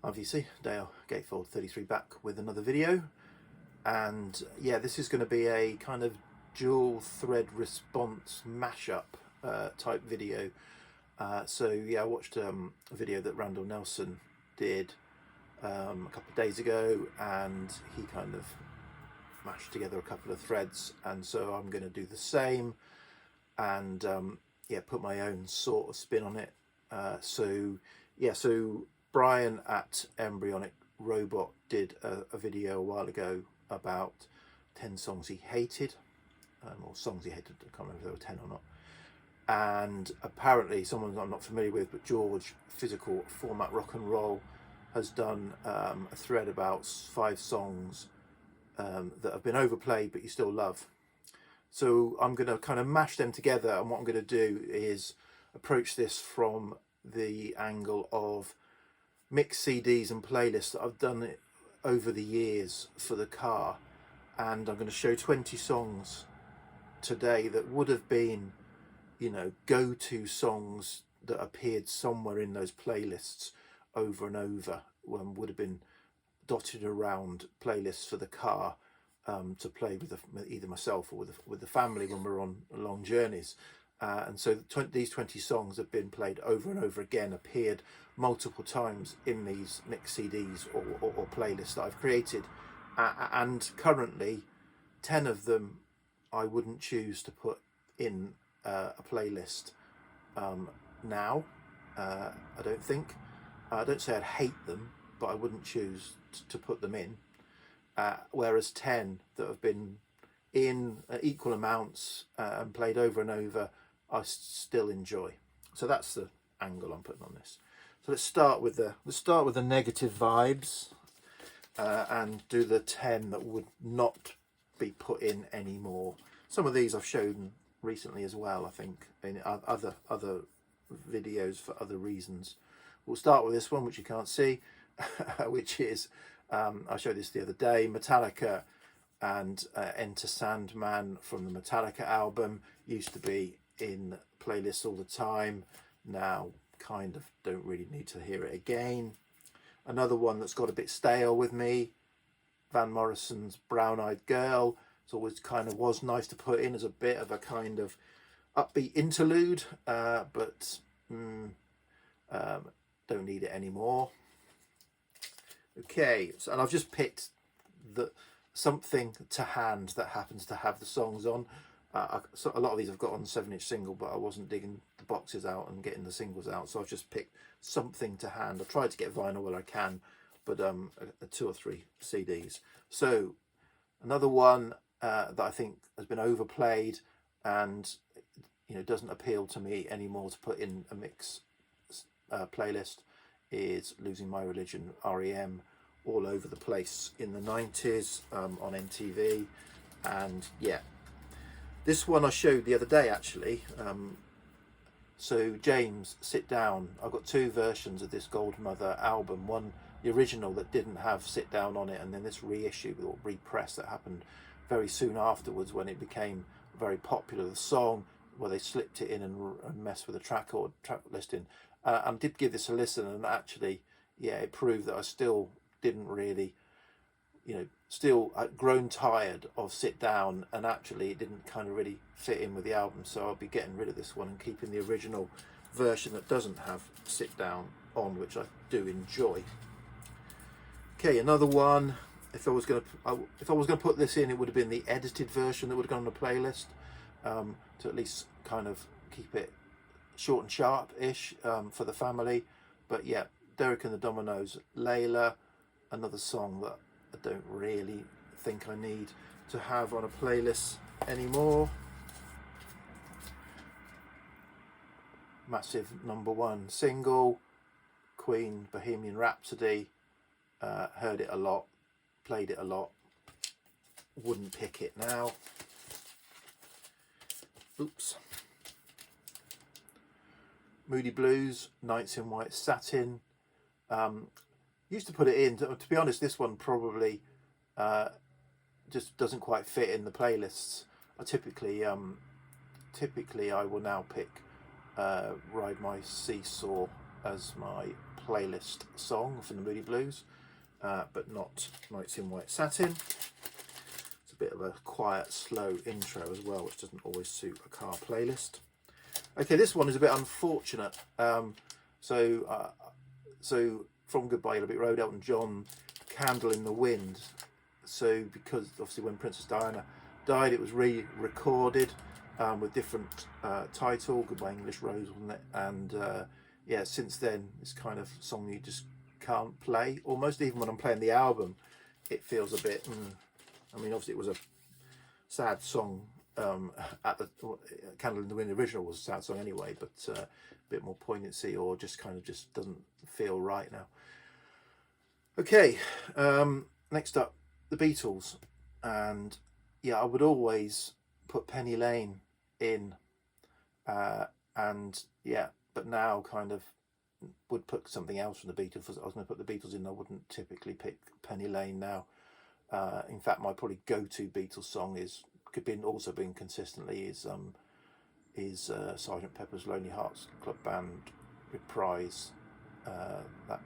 Obviously, Dale Gatefold 33 back with another video, and yeah, this is going to be a kind of dual thread response mashup type video. So yeah, I watched a video that Randall Nelson did a couple of days ago, and he kind of mashed together a couple of threads, and so I'm going to do the same and yeah, put my own sort of spin on it. So Brian at Embryonic Robot did a video a while ago about 10 songs he hated, or songs he hated. I can't remember if there were 10 or not. And apparently someone I'm not familiar with, but George, Physical Format Rock and Roll, has done a thread about 5 songs that have been overplayed but you still love. So I'm going to kind of mash them together, and what I'm going to do is approach this from the angle of mixed CDs and playlists that I've done it over the years for the car, and I'm going to show 20 songs today that would have been, you know, go-to songs that appeared somewhere in those playlists over and over, when would have been dotted around playlists for the car to play with either myself or with the family when we're on long journeys. And so these 20 songs have been played over and over again, appeared multiple times in these mixed CDs or playlists that I've created, and currently 10 of them I wouldn't choose to put in a playlist now. I don't think. I don't say I'd hate them, but I wouldn't choose to put them in. Whereas 10 that have been in equal amounts and played over and over, I still enjoy. So that's the angle I'm putting on this. So let's start with the negative vibes and do the 10 that would not be put in anymore. Some of these I've shown recently as well, I think, in other videos for other reasons. We'll start with this one, which you can't see, which is I showed this the other day, Metallica and Enter Sandman from the Metallica album. Used to be in playlists all the time, now kind of don't really need to hear it again. Another one that's got a bit stale with me, Van Morrison's Brown Eyed Girl. It's always kind of was nice to put in as a bit of a kind of upbeat interlude, but don't need it anymore. Okay, so, and I've just picked something to hand that happens to have the songs on. So a lot of these I've got on 7-inch single, but I wasn't digging the boxes out and getting the singles out, so I've just picked something to hand. I've tried to get vinyl where I can, but 2 or 3 CDs. So another one that I think has been overplayed and, you know, doesn't appeal to me anymore to put in a mix playlist is Losing My Religion, REM, all over the place in the 90s on MTV. And yeah, this one I showed the other day actually. So James, Sit Down, I've got 2 versions of this Goldmother album, one the original that didn't have Sit Down on it, and then this reissue or repress that happened very soon afterwards when it became very popular, the song, where they slipped it in and messed with the track listing. I did give this a listen, and actually, yeah, it proved that I still didn't really, you know, still I'd grown tired of Sit Down, and actually it didn't kind of really fit in with the album, so I'll be getting rid of this one and keeping the original version that doesn't have Sit Down on, which I do enjoy. Okay, another one. If I was going to put this in, it would have been the edited version that would have gone on the playlist, to at least kind of keep it short and sharp-ish for the family. But yeah, Derek and the Dominoes, Layla, another song that I don't really think I need to have on a playlist anymore. Massive #1 single, Queen, Bohemian Rhapsody. Heard it a lot, played it a lot, wouldn't pick it now. Oops. Moody Blues, Nights in White Satin. Used to put it in. To be honest, this one probably just doesn't quite fit in the playlists. I typically I will now pick Ride My Seesaw as my playlist song from the Moody Blues, but not Nights in White Satin. It's a bit of a quiet, slow intro as well, which doesn't always suit a car playlist. Okay, this one is a bit unfortunate. So from Goodbye Yellow Brick Road, Elton John, Candle in the Wind. So because obviously when Princess Diana died, it was re-recorded with different title, Goodbye English Rose, wasn't it? And yeah, since then it's kind of a song you just can't play. Almost even when I'm playing the album, it feels a bit. I mean, obviously it was a sad song. At the Candle in the Wind original was a sad song anyway, but a bit more poignancy, or just kind of just doesn't feel right now. Okay, next up, the Beatles. And yeah, I would always put Penny Lane in, and yeah, but now kind of would put something else from the Beatles. If I was going to put the Beatles in, I wouldn't typically pick Penny Lane now. In fact, my probably go-to Beatles song also been consistently is Sergeant Pepper's Lonely Hearts Club Band reprise. That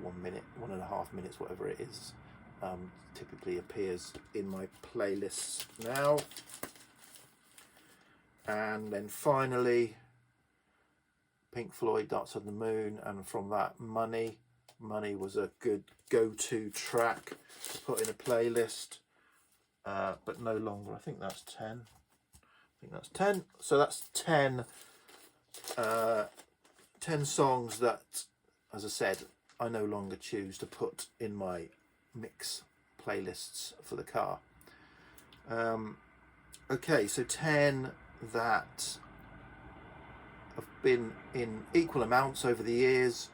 1 minute, 1.5 minutes, whatever it is, typically appears in my playlists now. And then finally, Pink Floyd, Dark Side of the Moon, and from that, Money. Money was a good go-to track to put in a playlist, but no longer. I think that's 10. I think that's 10. So that's 10 songs that, as I said, I no longer choose to put in my mix playlists for the car. Okay, so 10 that have been in equal amounts over the years,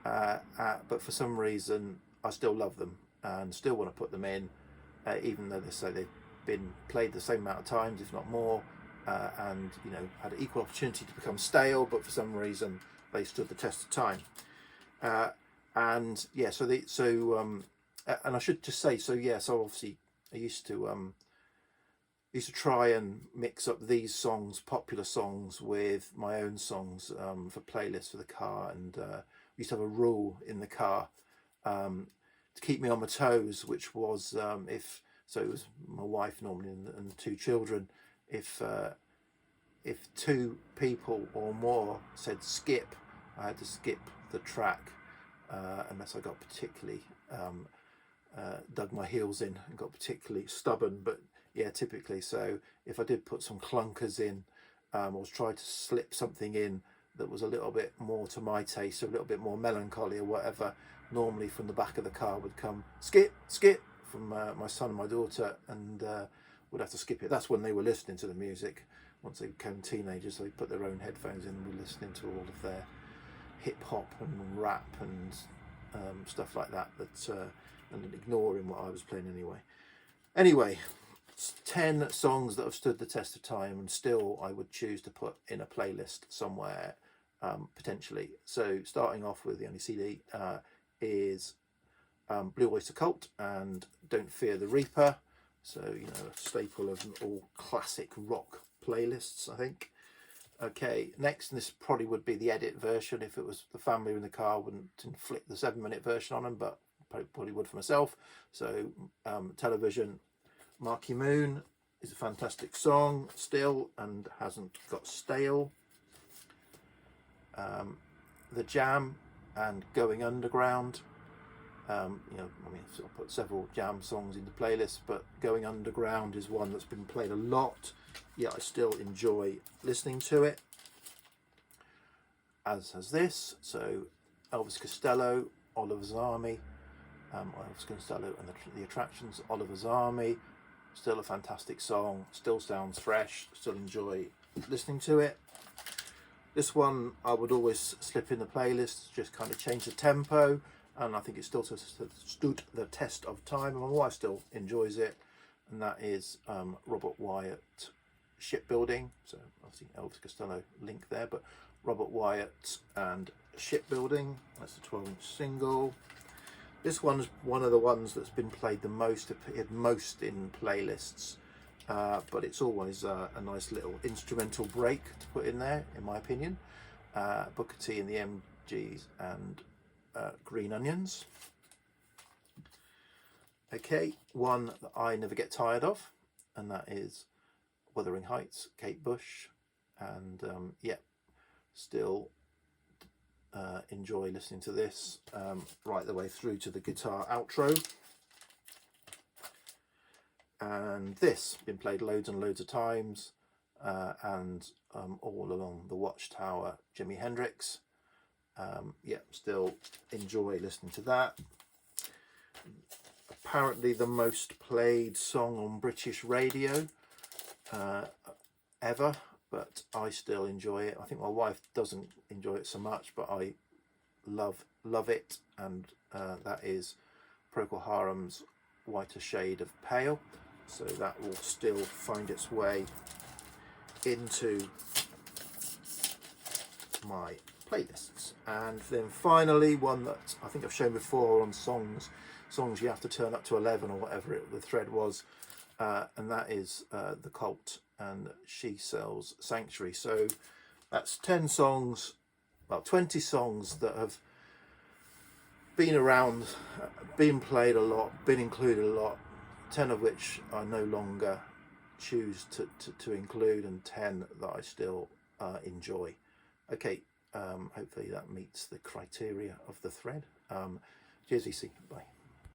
but for some reason I still love them and still want to put them in, even though they say they've been played the same amount of times, if not more, and you know, had an equal opportunity to become stale, but for some reason they stood the test of time. And yeah, and I should just say, so obviously I used to try and mix up these songs, popular songs, with my own songs for playlists for the car, and we used to have a rule in the car to keep me on my toes, which was it was my wife normally and 2 children. If 2 people or more said skip, I had to skip the track, unless I got particularly dug my heels in and got particularly stubborn. But yeah, typically, so if I did put some clunkers in, or tried to slip something in that was a little bit more to my taste, or a little bit more melancholy or whatever, normally from the back of the car would come skip from my son and my daughter, and would have to skip it. That's when they were listening to the music. Once they became teenagers, they put their own headphones in and were listening to all of their hip hop and rap and stuff like that, and ignoring what I was playing anyway. Anyway, 10 songs that have stood the test of time and still I would choose to put in a playlist somewhere, potentially. So starting off with the only CD is Blue Oyster Cult and Don't Fear the Reaper. So, you know, a staple of all classic rock playlists, I think. Okay, next, and this probably would be the edit version. If it was the family in the car, I wouldn't inflict the 7-minute version on them, but probably would for myself. So Television, Marky Moon is a fantastic song still and hasn't got stale. The Jam and Going Underground. You know, I mean, I've sort of put several Jam songs into playlists, but Going Underground is one that's been played a lot. Yeah, I still enjoy listening to it, as has this. So Elvis Costello, Oliver's Army, Elvis Costello and the Attractions, Oliver's Army, still a fantastic song, still sounds fresh, still enjoy listening to it. This one I would always slip in the playlist, just kind of change the tempo, and I think it still stood the test of time, and my wife still enjoys it, and that is Robert Wyatt, Shipbuilding. So obviously Elvis Costello link there, but Robert Wyatt and Shipbuilding, that's a 12-inch single. This one's one of the ones that's been played the most, appeared most in playlists, but it's always a nice little instrumental break to put in there, in my opinion. Booker T and the MGs and Green Onions. Okay, one that I never get tired of, and that is Wuthering Heights, Kate Bush, and yeah, still enjoy listening to this right the way through to the guitar outro. And this been played loads and loads of times, and all along the Watchtower, Jimi Hendrix. Yeah, still enjoy listening to that. Apparently the most played song on British radio ever, but I still enjoy it. I think my wife doesn't enjoy it so much, but I love it, and that is Procol Harum's Whiter Shade of Pale. So that will still find its way into my playlists. And then finally, one that I think I've shown before on songs you have to turn up to 11 or whatever the thread was, and that is The Cult and She Sells Sanctuary. So that's 10 songs, well, 20 songs that have been around, been played a lot, been included a lot, 10 of which I no longer choose to include, and 10 that I still enjoy. Okay, hopefully that meets the criteria of the thread. Cheers, EC. Bye.